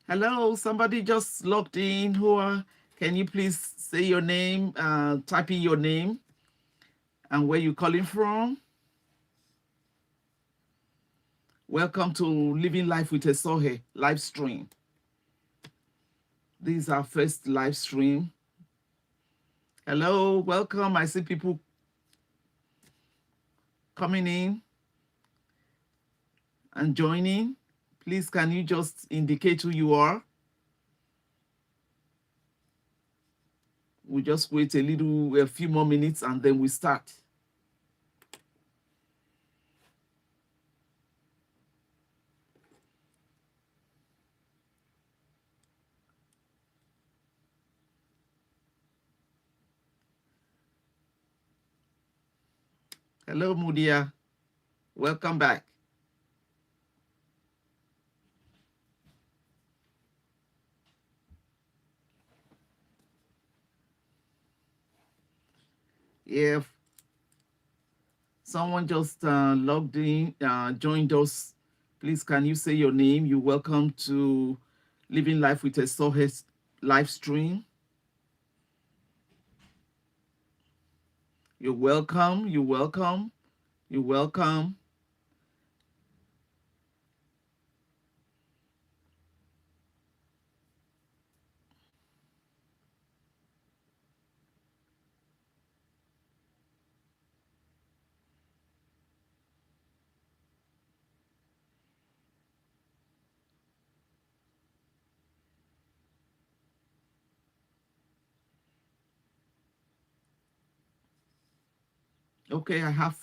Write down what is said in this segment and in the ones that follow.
Hello, somebody just logged in. Can you please say your name, type in your name and where you're calling from? Welcome to Living Life with Esohe live stream. This is our first live stream. Hello, welcome. I see people coming in and joining. Please, can you just indicate who you are? We'll just wait a few more minutes and then we start. Hello, Mudia. Welcome back. If someone just logged in, joined us, please can you say your name? You're welcome to Living Life with Esohe live stream. You're welcome. You're welcome. You're welcome. Okay, I have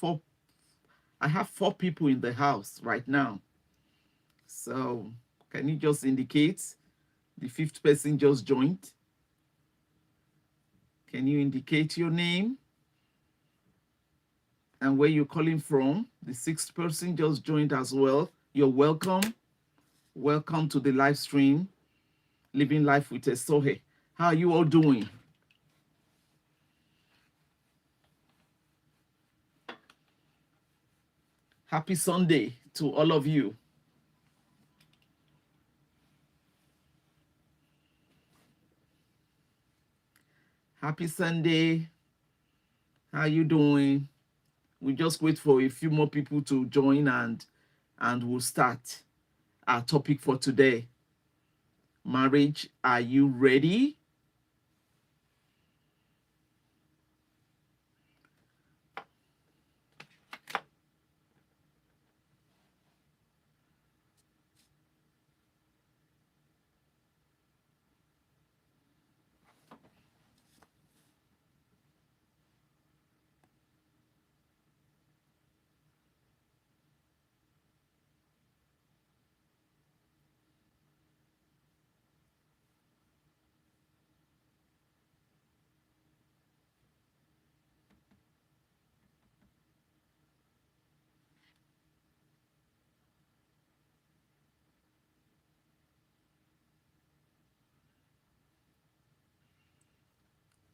four people in the house right now. So can you just indicate the fifth person just joined? Can you indicate your name and where you're calling from? The sixth person just joined as well. You're welcome. Welcome to the live stream, Living Life with Esohe. How are you all doing? Happy Sunday to all of you. Happy Sunday. How are you doing? We just wait for a few more people to join and we'll start our topic for today. Marriage, are you ready?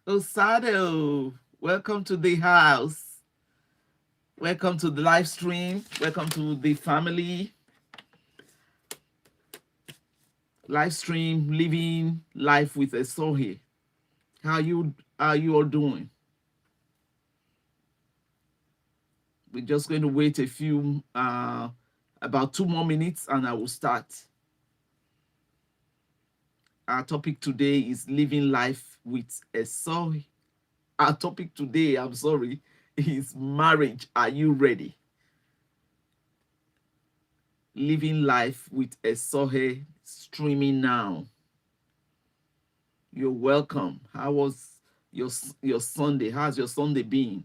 Osado, welcome to the house. Welcome to the live stream. Welcome to the family. Live stream, Living Life with Esohe. How you are you all doing? We're just going to wait a few, about 2 more minutes and I will start. Our topic today is Living Life with Esohe. Our topic today, I'm sorry, is marriage. Are you ready? Living Life with Esohe, streaming now. You're welcome. How was your Sunday? How's your Sunday been?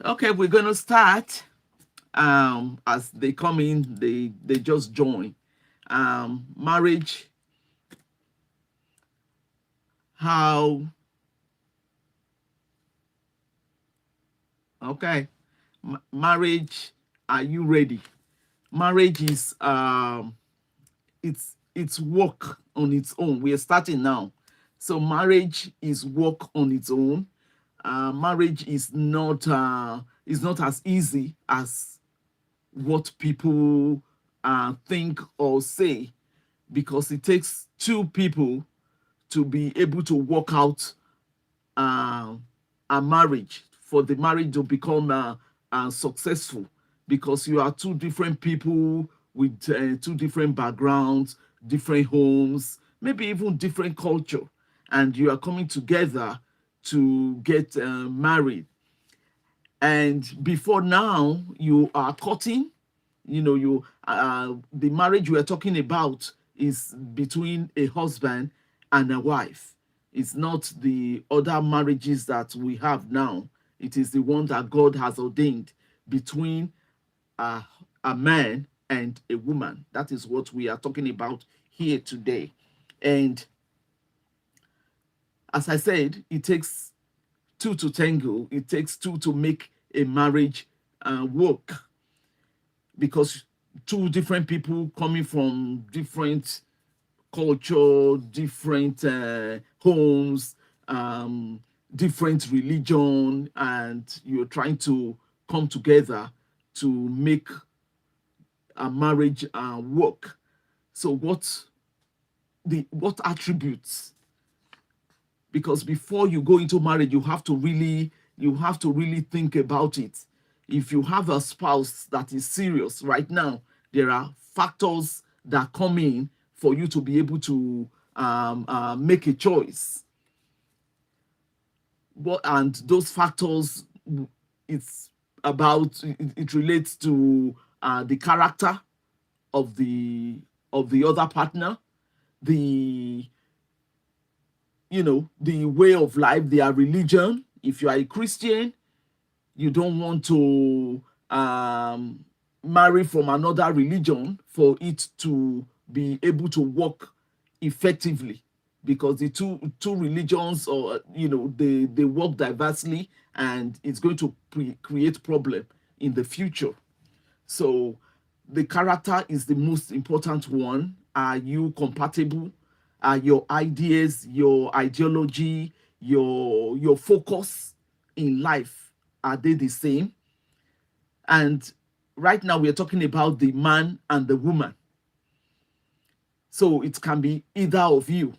Okay, we're gonna start. As they come in, they just join. Marriage. How? Okay, marriage. Are you ready? Marriage is it's work on its own. We are starting now, so marriage is work on its own. Marriage is not is not as easy as what people think or say, because it takes two people to be able to work out a marriage, for the marriage to become successful, because you are two different people with two different backgrounds, different homes, maybe even different culture, and you are coming together to get married. And before now, you are courting. You the marriage we are talking about is between a husband and a wife. It's not the other marriages that we have now. It is the one that God has ordained between a, a man and a woman. That is what we are talking about here today. And as I said, it takes two to tango. It takes two to make a marriage work, because two different people coming from different culture, different homes, different religion, and you're trying to come together to make a marriage work. So what attributes? Because before you go into marriage, you have to really think about it. If you have a spouse that is serious right now, there are factors that come in for you to be able to make a choice. And those factors, it's it relates to the character of the other partner, the the way of life, their religion. If you are a Christian, you don't want to marry from another religion for it to be able to work effectively, because the two religions, or they work diversely, and it's going to create problem in the future. So the character is the most important one. Are you compatible? Are your ideas, your ideology, your focus in life, are they the same? And right now we're talking about the man and the woman. So it can be either of you.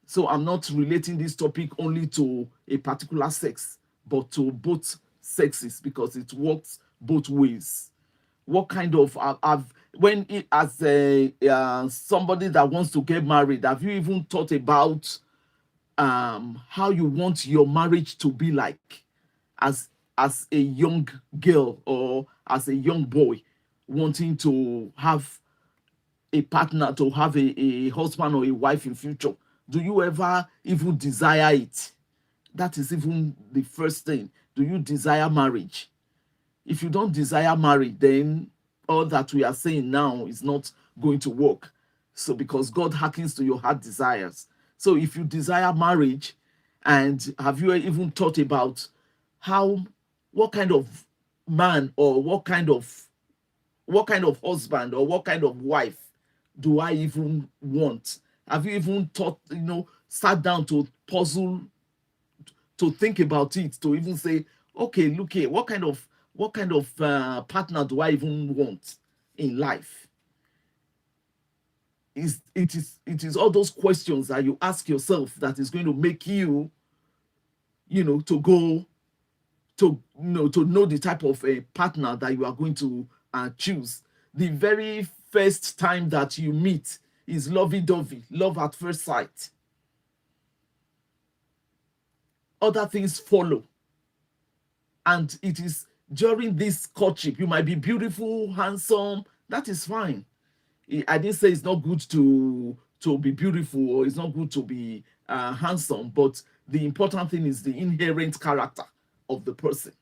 So I'm not relating this topic only to a particular sex, but to both sexes, because it works both ways. What kind of when it, as a somebody that wants to get married, have you even thought about how you want your marriage to be like, as a young girl or as a young boy wanting to have a partner, to have a husband or a wife in future? Do you ever even desire it? That is even the first thing. Do you desire marriage? If you don't desire marriage, then all that we are saying now is not going to work. So, because God hearkens to your heart desires. So if you desire marriage, and have you even thought about what kind of man, or what kind of husband, or what kind of wife do I even want? Have you even thought, sat down to puzzle, to think about it, to even say, okay, look here, what kind of partner do I even want in life? It is all those questions that you ask yourself that is going to make you, to go to know the type of a partner that you are going to choose. The very first time that you meet is lovey-dovey, love at first sight. Other things follow. And it is during this courtship, you might be beautiful, handsome, that is fine. I didn't say it's not good to be beautiful, or it's not good to be handsome, but the important thing is the inherent character of the person.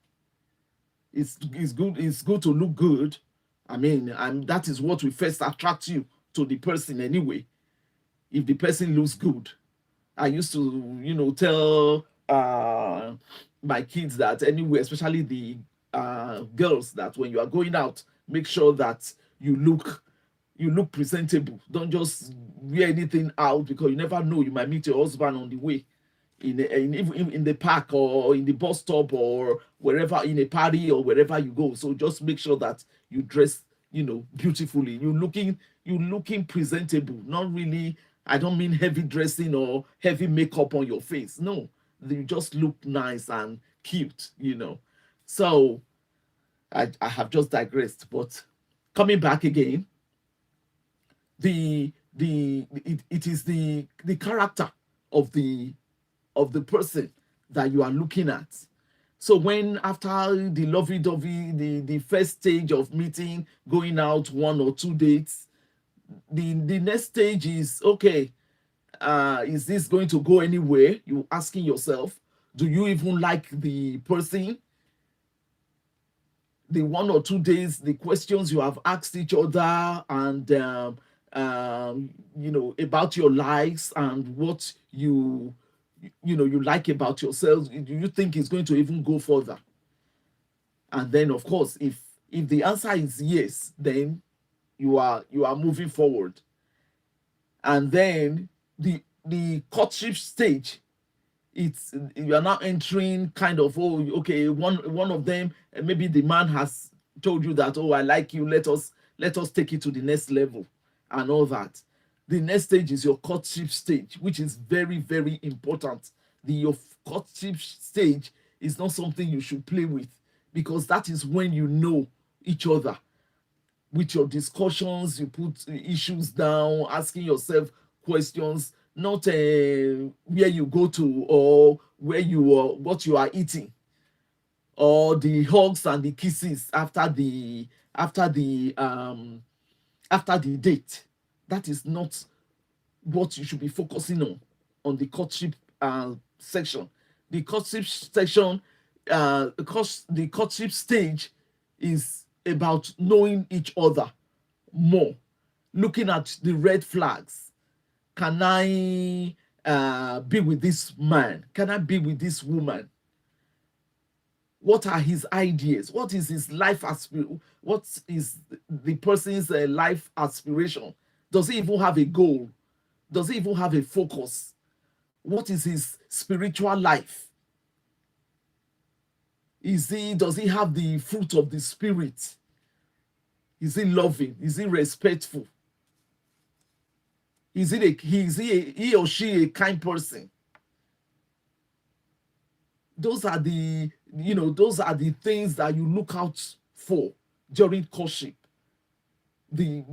It's good to look good. I mean, and that is what will first attract you to the person anyway. If the person looks good, I used to, tell my kids that anyway, especially the girls, that when you are going out, make sure that you look presentable. Don't just wear anything out, because you never know, you might meet your husband on the way. in the park or in the bus stop or wherever, in a party or wherever you go. So just make sure that you dress, beautifully. You looking presentable. Not really. I don't mean heavy dressing or heavy makeup on your face. No, you just look nice and cute. So I have just digressed, but coming back again, it is the character of the person that you are looking at. So when, after the lovey-dovey, the first stage of meeting, going out 1 or 2 dates, the next stage is, okay, is this going to go anywhere? You asking yourself, do you even like the person? The 1 or 2 days, the questions you have asked each other, and about your likes and what you like about yourselves. Do you think it's going to even go further? And then, of course, if the answer is yes, then you are moving forward. And then the courtship stage, you are now entering kind of, oh, okay, one of them, maybe the man has told you that, oh, I like you, let us take it to the next level and all that. The next stage is your courtship stage, which is very, very important. Your courtship stage is not something you should play with, because that is when you know each other. With your discussions, you put issues down, asking yourself questions, not where you go to, or where you are, what you are eating, or the hugs and the kisses after the date. That is not what you should be focusing on the courtship section. The courtship section, the courtship stage is about knowing each other more, looking at the red flags. Can I be with this man? Can I be with this woman? What are his ideas? What is his life aspiration? What is the person's life aspiration? Does he even have a goal? Does he even have a focus? What is his spiritual life? Does he have the fruit of the spirit? Is he loving? Is he respectful? Is he or she a kind person? Those are the things that you look out for during courtship. The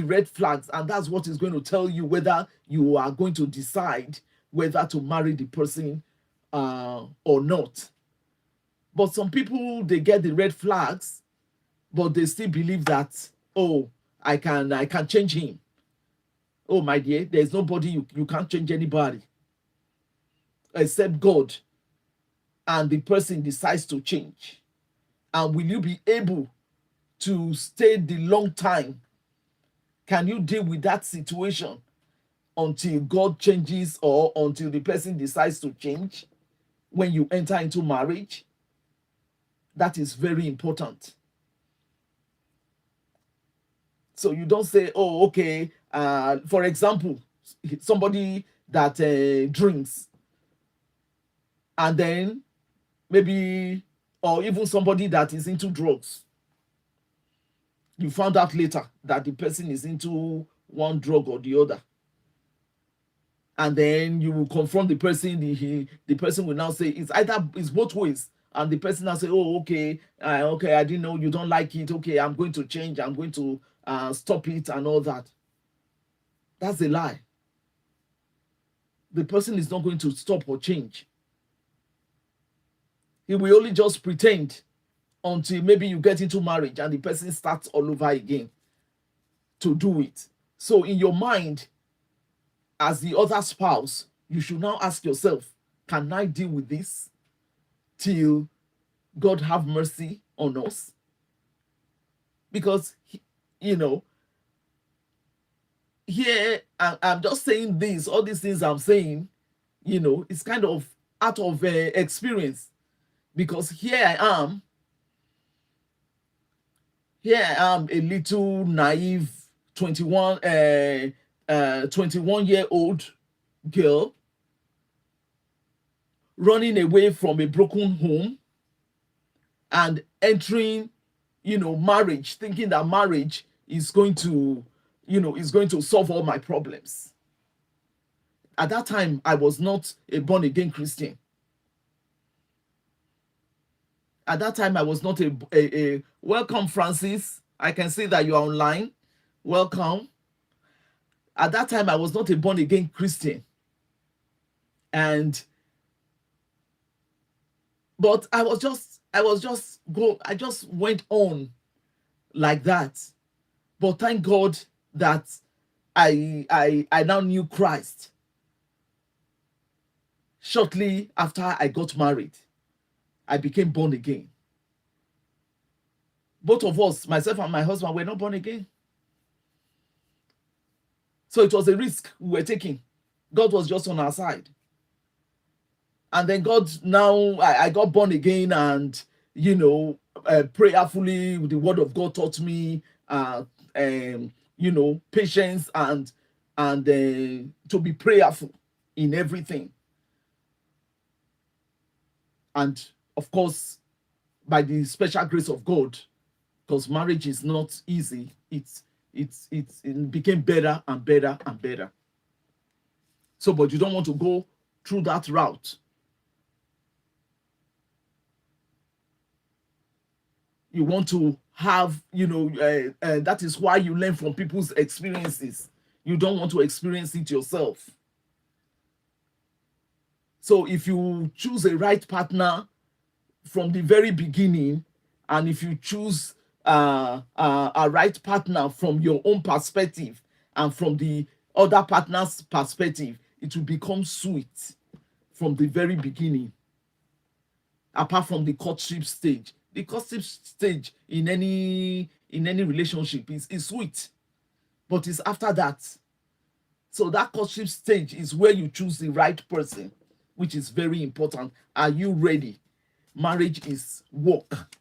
red flags, and that's what is going to tell you whether you are going to decide whether to marry the person or not. But some people, they get the red flags, but they still believe that, oh, I can change him. Oh, my dear, there's nobody, you can't change anybody except God. And the person decides to change. And will you be able to stay the long time? Can you deal with that situation until God changes, or until the person decides to change when you enter into marriage? That is very important. So you don't say, oh, okay, for example, somebody that drinks, and then maybe, or even somebody that is into drugs. You found out later that the person is into one drug or the other. And then you will confront the person. The person will now say, it's both ways. And the person now say, oh, okay, I didn't know you don't like it. Okay, I'm going to change. I'm going to stop it and all that. That's a lie. The person is not going to stop or change. He will only just pretend until maybe you get into marriage and the person starts all over again to do it. So in your mind, as the other spouse, you should now ask yourself, can I deal with this till God have mercy on us? Because, here, I'm just saying this, all these things I'm saying, it's kind of out of experience. Because here I am a little naive 21-year-old girl running away from a broken home and entering, marriage, thinking that marriage is going to, is going to solve all my problems. At that time, I was not a born again Christian. At that time, I was not a welcome, Francis. I can see that you are online. Welcome. At that time, I was not a born again Christian. But I just went on like that. But thank God that I now knew Christ shortly after I got married. I became born again. Both of us, myself and my husband, were not born again. So it was a risk we were taking. God was just on our side. And then God, now I got born again, and prayerfully, the word of God taught me patience and to be prayerful in everything. And of course, by the special grace of God, because marriage is not easy, it became better and better and better. So, but you don't want to go through that route. You want to have, that is why you learn from people's experiences. You don't want to experience it yourself. So if you choose a right partner from the very beginning, and if you choose a right partner from your own perspective and from the other partner's perspective, it will become sweet from the very beginning. Apart from the courtship stage, the courtship stage in any relationship is sweet, but it's after that. So that courtship stage is where you choose the right person, which is very important. Are you ready? Marriage is work.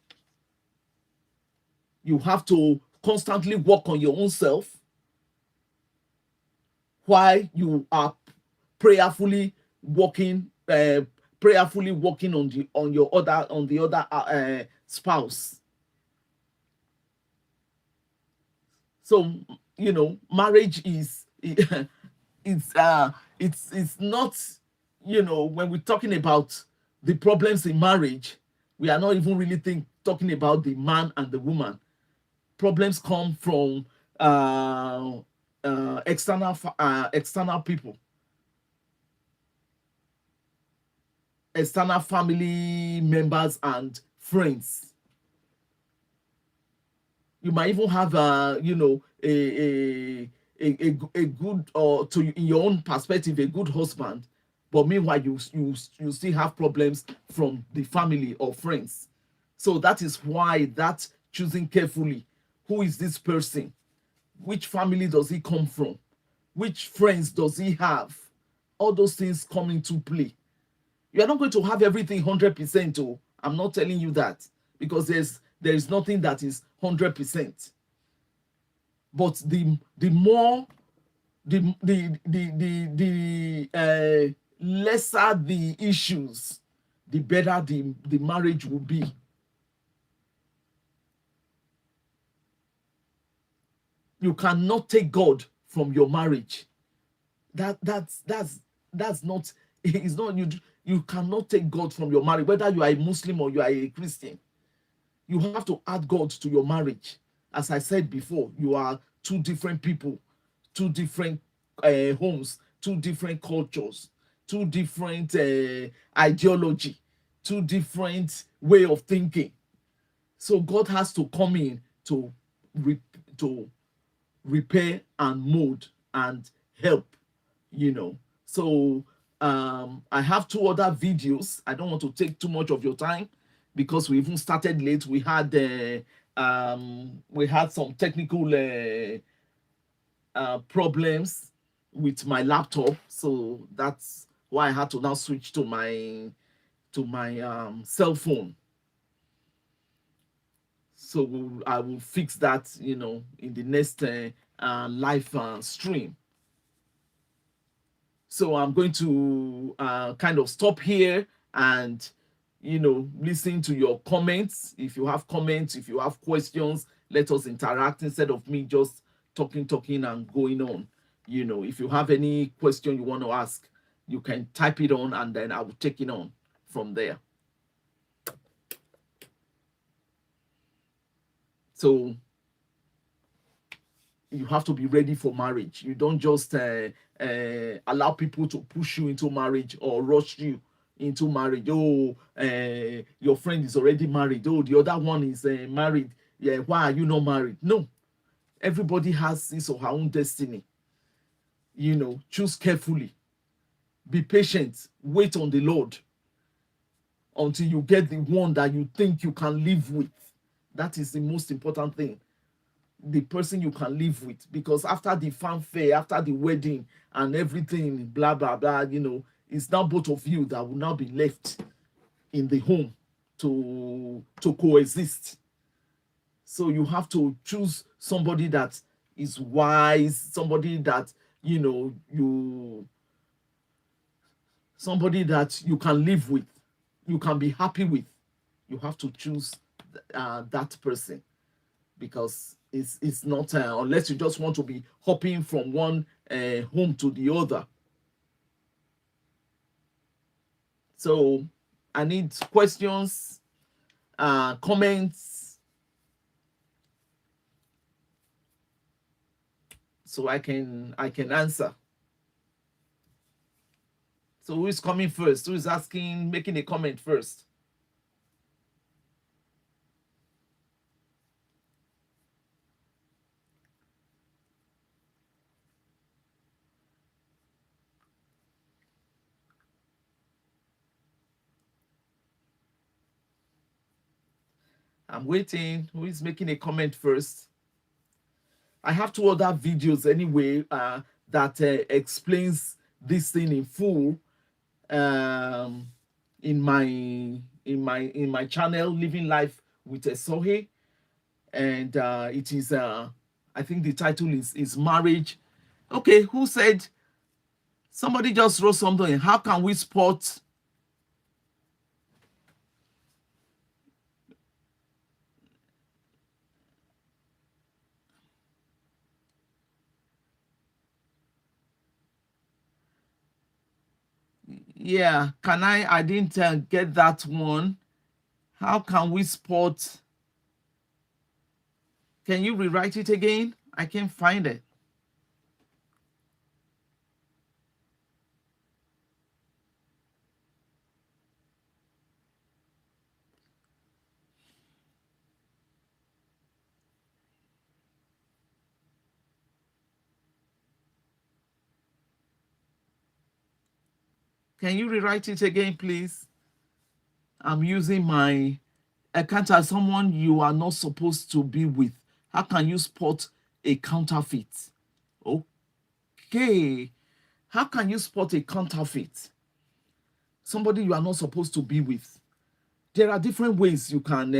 You have to constantly work on your own self while you are prayerfully working on the other spouse. So marriage is it's not, when we're talking about the problems in marriage, we are not even really talking about the man and the woman. Problems come from external people, external family members and friends. You might even have a good, or in your own perspective, a good husband, but meanwhile you still have problems from the family or friends. So that is why that choosing carefully, who is this person, which family does he come from, which friends does he have, all those things come into play. You are not going to have everything 100%. Oh, I'm not telling you that, because there is nothing that is 100%. But the lesser the issues, the better the marriage will be. You cannot take God from your marriage. That's not, it's not, you cannot take God from your marriage, whether you are a Muslim or you are a Christian. You have to add God to your marriage. As I said before, you are two different people, two different homes, two different cultures, two different ideology, two different way of thinking. So God has to come in to repair and mold and help, So I have 2 other videos. I don't want to take too much of your time because we even started late. We had some technical problems with my laptop, so that's why I had to now switch to my cell phone. So I will fix that, in the next live stream. So I'm going to kind of stop here and listen to your comments. If you have comments, if you have questions, let us interact instead of me just talking and going on. If you have any question you want to ask, you can type it on, and then I will take it on from there. So you have to be ready for marriage. You don't just allow people to push you into marriage or rush you into marriage. Oh, your friend is already married. Oh, the other one is married. Yeah, why are you not married? No, everybody has his or her own destiny. Choose carefully. Be patient. Wait on the Lord until you get the one that you think you can live with. That is the most important thing. The person you can live with, because after the fanfare, after the wedding and everything, blah blah blah, it's now both of you that will now be left in the home to coexist. So you have to choose somebody that is wise, somebody that somebody that you can live with, you can be happy with. You have to choose that person, because it's not unless you just want to be hopping from one home to the other. So I need questions, comments, so I can answer. So who is coming first? Who is asking, making a comment first? I'm waiting. Who is making a comment first? I have 2 other videos anyway that explains this thing in full in my channel, Living Life with Esohe, and it is I think the title is marriage. Okay, who said? Somebody just wrote something. How can we spot? Yeah, can I didn't get that one. How can we spot? Can you rewrite it again? I can't find it. Can you rewrite it again, please? I'm using my account as someone you are not supposed to be with. How can you spot a counterfeit? Okay. How can you spot a counterfeit? Somebody you are not supposed to be with. There are different ways you can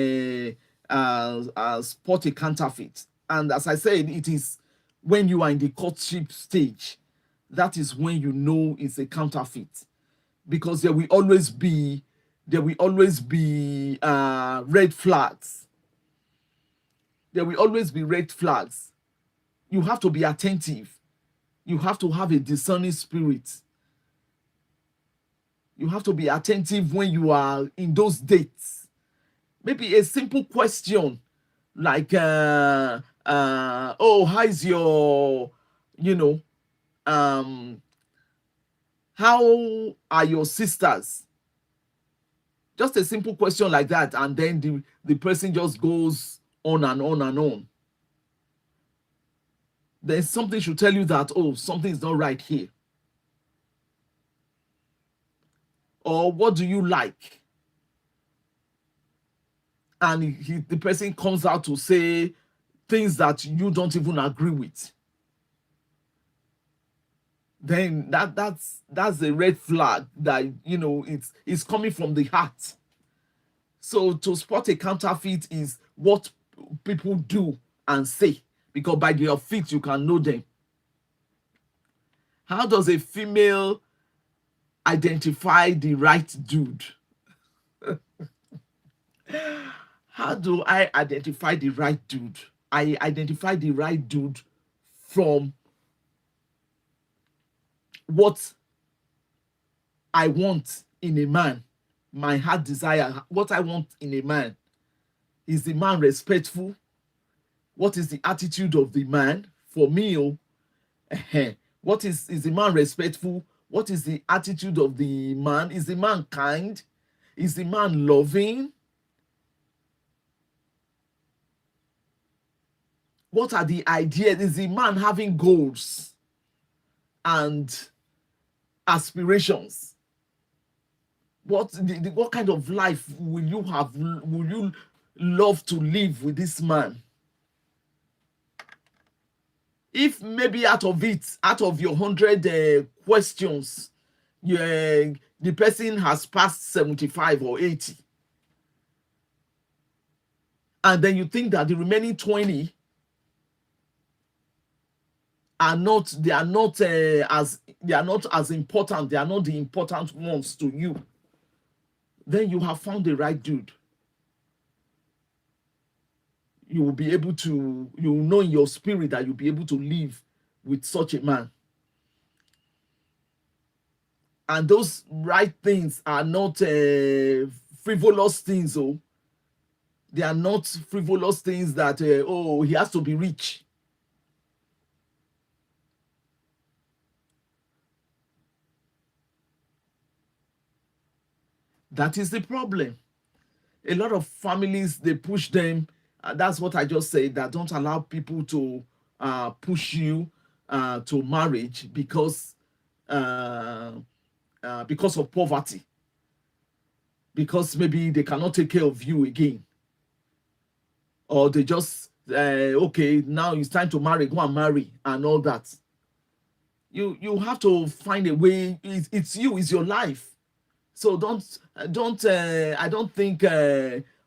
spot a counterfeit. And as I said, it is when you are in the courtship stage. That is when you know it's a counterfeit. Because there will always be red flags. There will always be red flags. You have to be attentive. You have to have a discerning spirit. You have to be attentive when you are in those dates. Maybe a simple question like, oh, how's your, how are your sisters? Just a simple question like that, and then the person just goes on and on and on. Then something should tell you that, oh, something is not right here. Or what do you like? And the person comes out to say things that you don't even agree with. Then that's a red flag that it's coming from the heart. So to spot a counterfeit is what people do and say, because by their feet you can know them. How does a female identify the right dude? How do I identify the right dude? I identify the right dude from what I want in a man, my heart desire, what I want in a man. Is the man respectful? What is the attitude of the man? For me, what is the man respectful? What is the attitude of the man? Is the man kind? Is the man loving? What are the ideas? Is the man having goals and aspirations? What kind of life will you have? Will you love to live with this man? If maybe out of your 100 questions, the person has passed 75 or 80, and then you think that the remaining 20 are not as important, they are not the important ones to you, then you have found the right dude. You will be able to, you will know in your spirit that you'll be able to live with such a man. And those right things are not frivolous things. Oh, they are not frivolous things that he has to be rich. That is the problem. A lot of families, they push them. That's what I just said, that don't allow people to push you to marriage because of poverty, because maybe they cannot take care of you again, or they just okay, now it's time to marry, go and marry and all that. You have to find a way. It's your life. So don't I don't think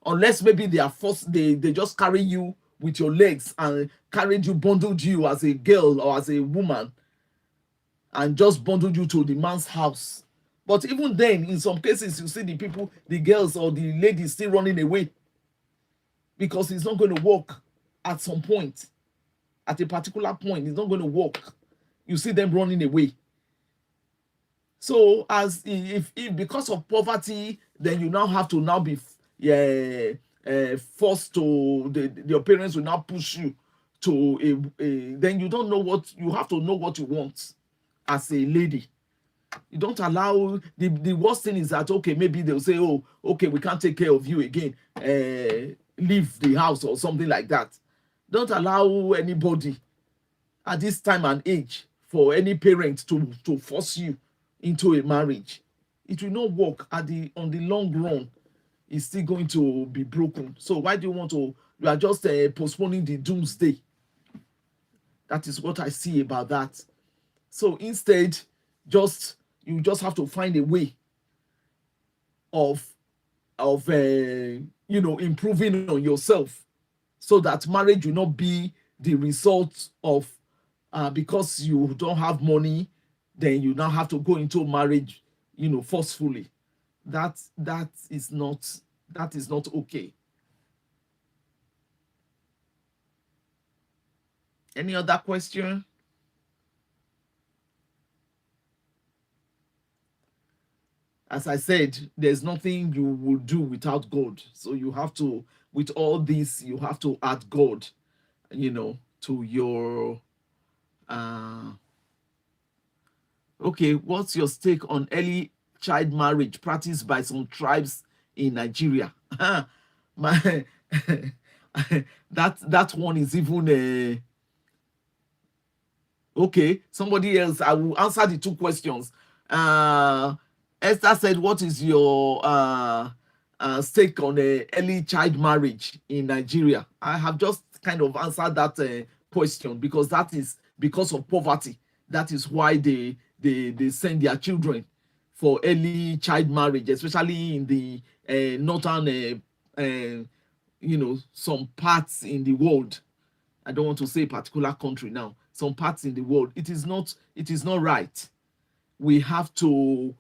unless maybe they are forced, they just carry you with your legs and carried you, bundled you as a girl or as a woman, and just bundled you to the man's house. But even then, in some cases, you see the people, the girls or the ladies still running away because it's not going to work at some point. At a particular point, it's not going to work. You see them running away. So as if because of poverty, then you now have to now be forced to, your parents will now push you to then you don't know what you have to know what you want as a lady. You don't allow the worst thing is that okay, maybe they'll say, oh, okay, we can't take care of you again, leave the house or something like that. Don't allow anybody at this time and age for any parent to force you into a marriage. It will not work on the long run. It's still going to be broken. So why do you want to? You are just postponing the doomsday. That is what I see about that. So instead, you just have to find a way of improving on yourself, so that marriage will not be the result of because you don't have money, then you now have to go into marriage, forcefully. That is not okay. Any other question? As I said, there's nothing you will do without God. So you have to, with all this, you have to add God, to your okay, what's your take on early child marriage practiced by some tribes in Nigeria? My that one is even okay. Somebody else. I will answer the two questions. Esther said, "What is your take on early child marriage in Nigeria?" I have just kind of answered that question, because that is because of poverty. That is why they send their children for early child marriage, especially in the northern, some parts in the world. I don't want to say a particular country now. Some parts in the world, it is not right. We have to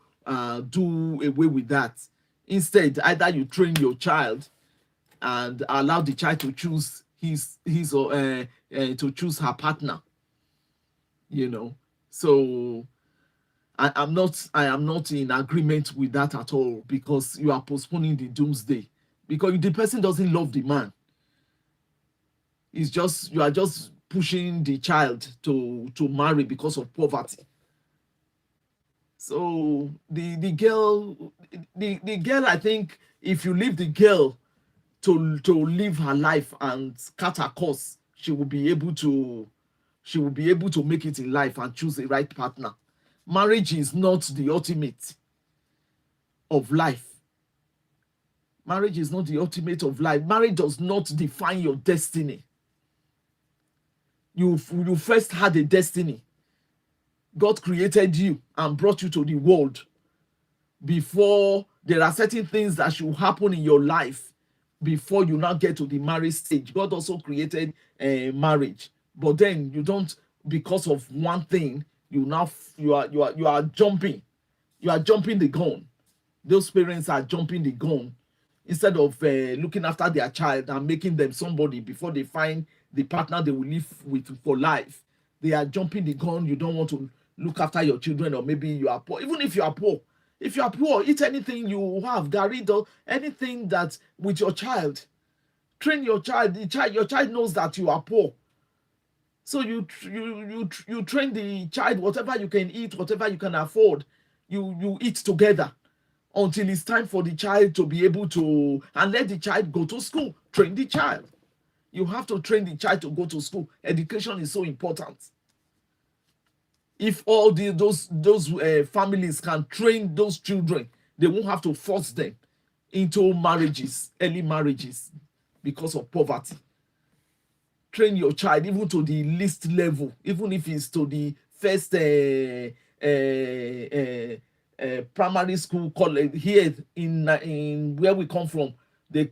do away with that Instead, either you train your child and allow the child to choose his or to choose her partner, you know. So I am not in agreement with that at all, because you are postponing the doomsday, because the person doesn't love the man. It's just, you are just pushing the child to marry because of poverty. So the girl, I think if you leave the girl to live her life and cut her course, she will be able to make it in life and choose the right partner. Marriage is not the ultimate of life. Marriage is not the ultimate of life. Marriage does not define your destiny. You first had a destiny. God created you and brought you to the world. Before, there are certain things that should happen in your life before you now get to the marriage stage. God also created marriage, but then you don't, because of one thing, you are jumping the gun. Those parents are jumping the gun instead of looking after their child and making them somebody before they find the partner they will live with for life. They are jumping the gun. You don't want to look after your children, or maybe you are poor. Even if you are poor, eat anything you have, garri, or anything that with your child. Train your child. Your child knows that you are poor. So you train the child, whatever you can eat, whatever you can afford, you eat together until it's time for the child to be able to, and let the child go to school. Train the child. You have to train the child to go to school. Education is so important. If all those families can train those children, they won't have to force them into marriages, early marriages, because of poverty. Train your child even to the least level, even if it's to the first primary school, college. Here in where we come from,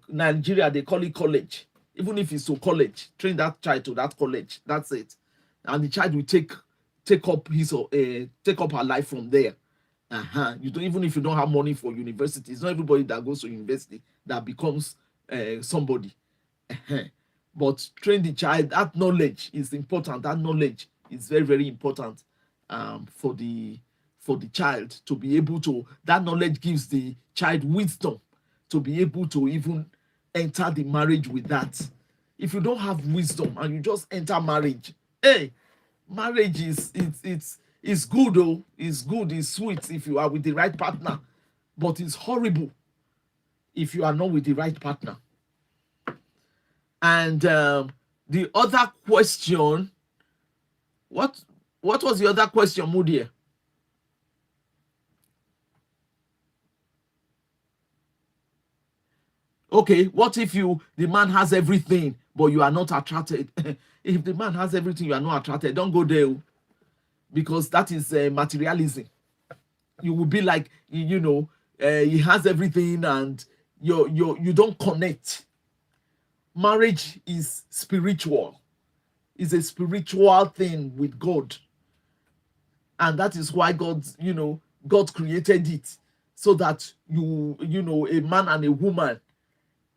Nigeria, they call it college. Even if it's to college, train that child to that college. That's it, and the child will take up her life from there. You don't, even if you don't have money for university, it's not everybody that goes to university that becomes somebody. But train the child. That knowledge is important. That knowledge is very, very important for the child to be able to. That knowledge gives the child wisdom to be able to even enter the marriage with that. If you don't have wisdom and you just enter marriage, marriage is good, though. It's good, it's sweet if you are with the right partner, but it's horrible if you are not with the right partner. And the other question, what was the other question, Moody? Okay, what if the man has everything but you are not attracted? If the man has everything, you are not attracted, don't go there, because that is materialism. You will be like, he has everything and you don't connect. Marriage is spiritual. It's a spiritual thing with God. And that is why God created it, so that a man and a woman,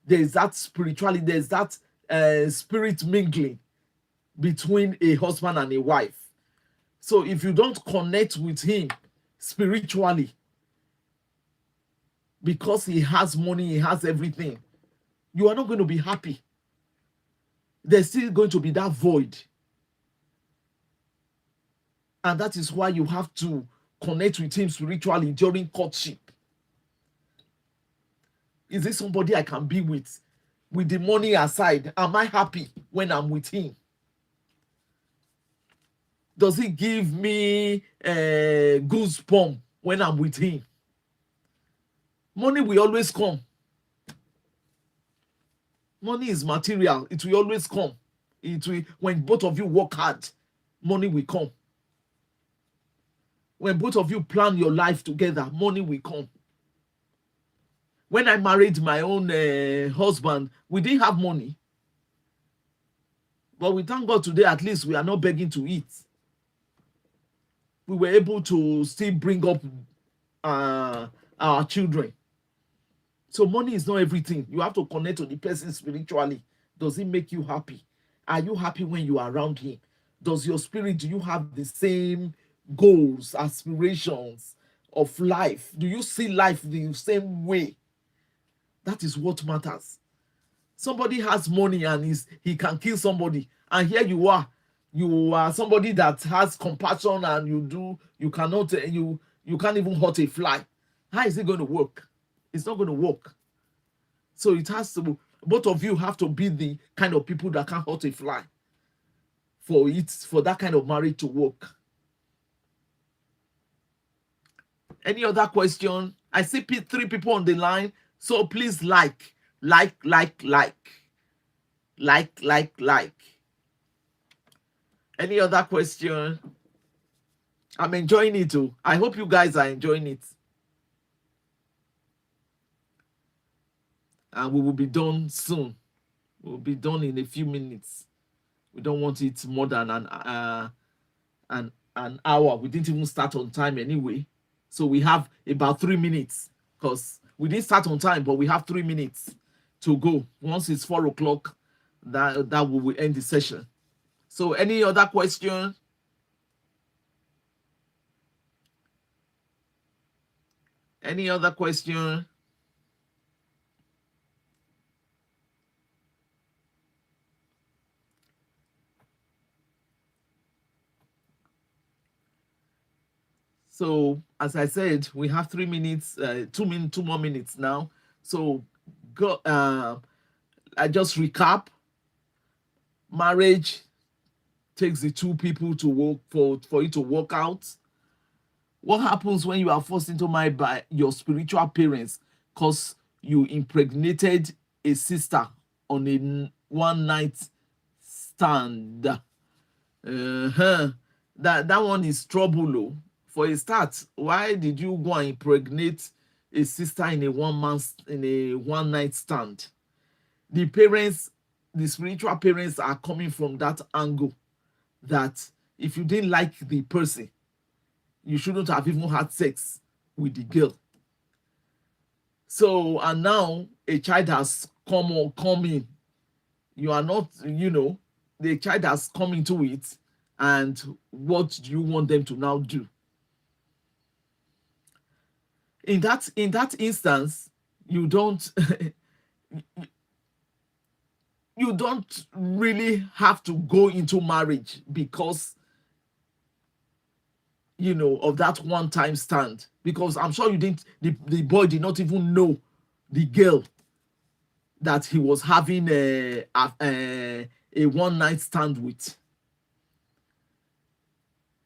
there's that spirituality, there's that spirit mingling between a husband and a wife. So if you don't connect with him spiritually, because he has money, he has everything, you are not going to be happy. There's still going to be that void. And that is why you have to connect with him spiritually during courtship. Is this somebody I can be with the money aside? Am I happy when I'm with him? Does he give me goosebumps when I'm with him? Money will always come. Money is material. It will always come. It will, when both of you work hard, money will come. When both of you plan your life together, money will come. When I married my own husband, we didn't have money. But we thank God today, at least we are not begging to eat. We were able to still bring up our children. So money is not everything. You have to connect to the person spiritually. Does it make you happy? Are you happy when you are around him? Does your spirit, do you have the same goals, aspirations of life? Do you see life the same way? That is what matters. Somebody has money and he can kill somebody, and here you are somebody that has compassion, and you cannot you can't even hurt a fly. How is it going to work? It's not going to work. So it has to, both of you have to be the kind of people that can hurt a fly for that kind of marriage to work. Any other question? I see 3 people on the line, so please like. Any other question? I'm enjoying it too. I hope you guys are enjoying it. And we will be done soon. We'll be done in a few minutes. We don't want it more than an hour. We didn't even start on time anyway. So we have about 3 minutes, because we didn't start on time, but we have 3 minutes to go. Once it's 4 o'clock, that we will end the session. So any other question? Any other question? So as I said, we have 3 minutes, 2 more minutes now. So go. I just recap. Marriage takes the 2 people to work for it to work out. What happens when you are forced into marriage by your spiritual parents because you impregnated a sister on a one night stand? That one is trouble. For a start, why did you go and impregnate a sister in a one night stand? The parents, the spiritual parents, are coming from that angle that if you didn't like the person, you shouldn't have even had sex with the girl. So, and now a child has come in. You are not, the child has come into it, and what do you want them to now do? In that instance, you don't you don't really have to go into marriage because of that one time stand, because I'm sure you didn't, the boy did not even know the girl that he was having a one night stand with.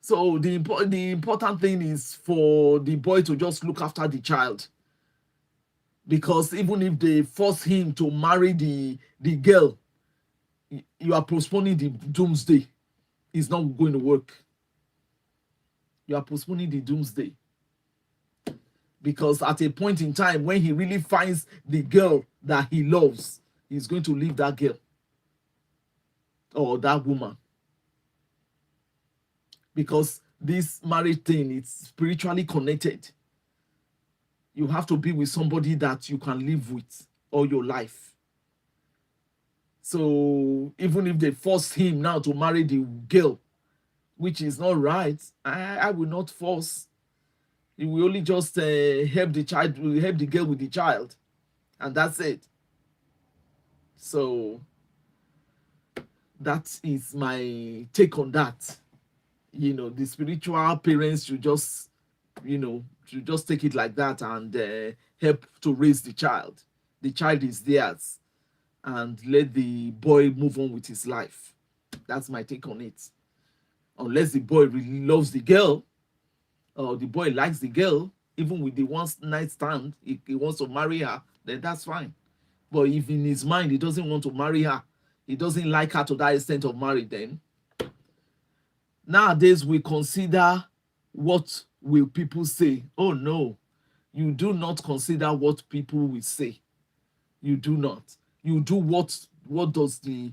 So the important thing is for the boy to just look after the child, because even if they force him to marry the girl, you are postponing the doomsday. It's not going to work. You are postponing the doomsday, because at a point in time when he really finds the girl that he loves, he's going to leave that girl or that woman, because this marriage thing is spiritually connected. You have to be with somebody that you can live with all your life. So even if they force him now to marry the girl, which is not right, I will not force. It will only just help the girl with the child, and that's it. So that is my take on that. The spiritual parents should just take it like that and help to raise the child. The child is theirs, and let the boy move on with his life. That's my take on it. Unless the boy really loves the girl, or the boy likes the girl, even with the one night stand, if he wants to marry her, then that's fine. But if in his mind he doesn't want to marry her, he doesn't like her to that extent of marriage, then nowadays we consider what will people say. Oh no, you do not consider what people will say. You do not. You do what does the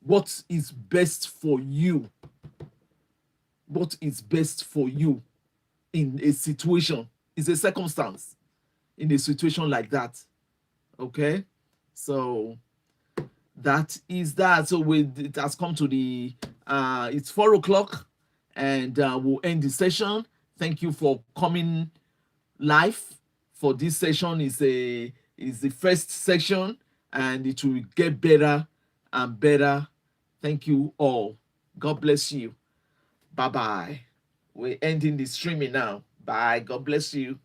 what is best for you. What is best for you in a situation is a circumstance. in a situation like that. Okay, so that is that. So it has come to the it's 4 o'clock, and we'll end the session. Thank you for coming live for this session. Is the first section, and it will get better and better. Thank you all. God bless you. Bye bye. We're ending the streaming now. Bye. God bless you.